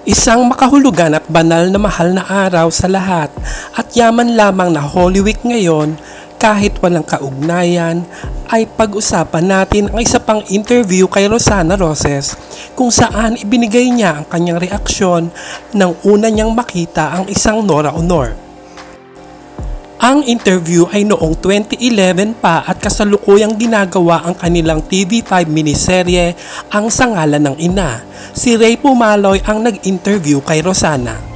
Isang makahulugan at banal na mahal na araw sa lahat at yaman lamang na Holy Week ngayon, kahit walang kaugnayan, ay pag-usapan natin ang isa pang interview kay Rosana Roses kung saan ibinigay niya ang kanyang reaksyon nang una niyang makita ang isang Nora Aunor. Ang interview ay noong 2011 pa at kasalukuyang ginagawa ang kanilang TV5 miniserye Ang Sangalan ng Ina. Si Ray Pumaloy ang nag-interview kay Rosana.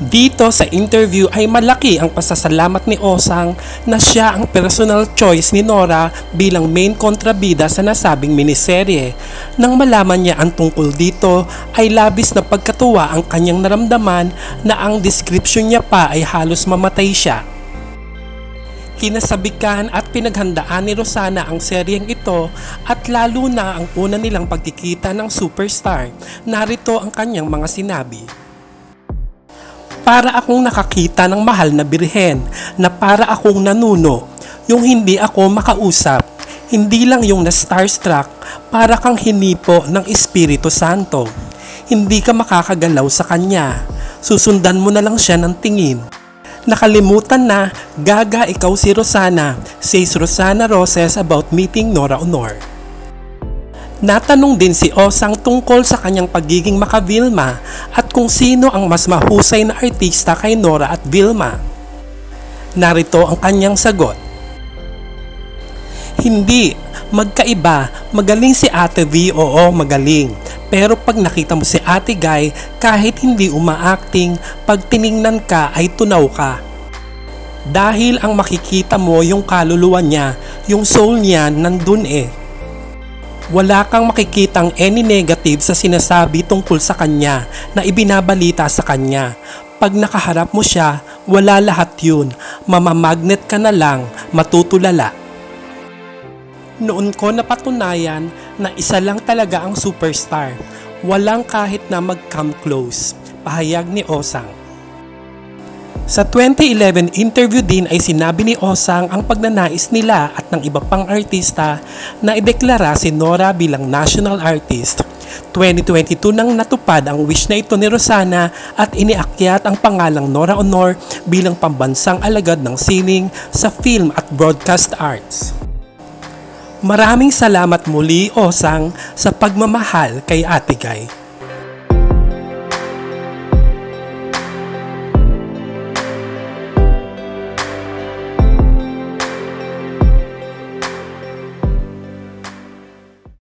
Dito sa interview ay malaki ang pasasalamat ni Osang na siya ang personal choice ni Nora bilang main kontrabida sa nasabing miniserye. Nang malaman niya ang tungkol dito ay labis na pagkatuwa ang kanyang naramdaman na ang description niya pa ay halos mamatay siya. Kinasabikan at pinaghandaan ni Rosana ang seryeng ito at lalo na ang una nilang pagkikita ng superstar. Narito ang kanyang mga sinabi. Para akong nakakita ng mahal na birhen, na para akong nanuno, yung hindi ako makausap, hindi lang yung na-starstruck, para kang hinipo ng Espiritu Santo. Hindi ka makakagalaw sa kanya, susundan mo na lang siya ng tingin. Nakalimutan na, gaga ikaw si Rosana, says Rosana Roses about meeting Nora Aunor. Natanong din si Osang tungkol sa kanyang pagiging maka-Vilma at kung sino ang mas mahusay na artista kay Nora at Vilma. Narito ang kanyang sagot. Hindi, magkaiba, magaling si Ate V, oo magaling. Pero pag nakita mo si Ate Guy, kahit hindi uma-acting, pag tiningnan ka ay tunaw ka. Dahil ang makikita mo yung kaluluwa niya, yung soul niya nandun eh. Wala kang makikitang any negative sa sinasabi tungkol sa kanya na ibinabalita sa kanya. Pag nakaharap mo siya, wala lahat yun. Mamamagnet ka na lang, matutulala. Noon ko napatunayan na isa lang talaga ang superstar. Walang kahit na mag-come close. Pahayag ni Osang. Sa 2011 interview din ay sinabi ni Osang ang pagnanais nila at ng iba pang artista na ideklara si Nora bilang national artist. 2022 nang natupad ang wish na ito ni Rosana at iniakyat ang pangalang Nora Aunor bilang pambansang alagad ng sining sa film at broadcast arts. Maraming salamat muli, Osang, sa pagmamahal kay Ate Guy.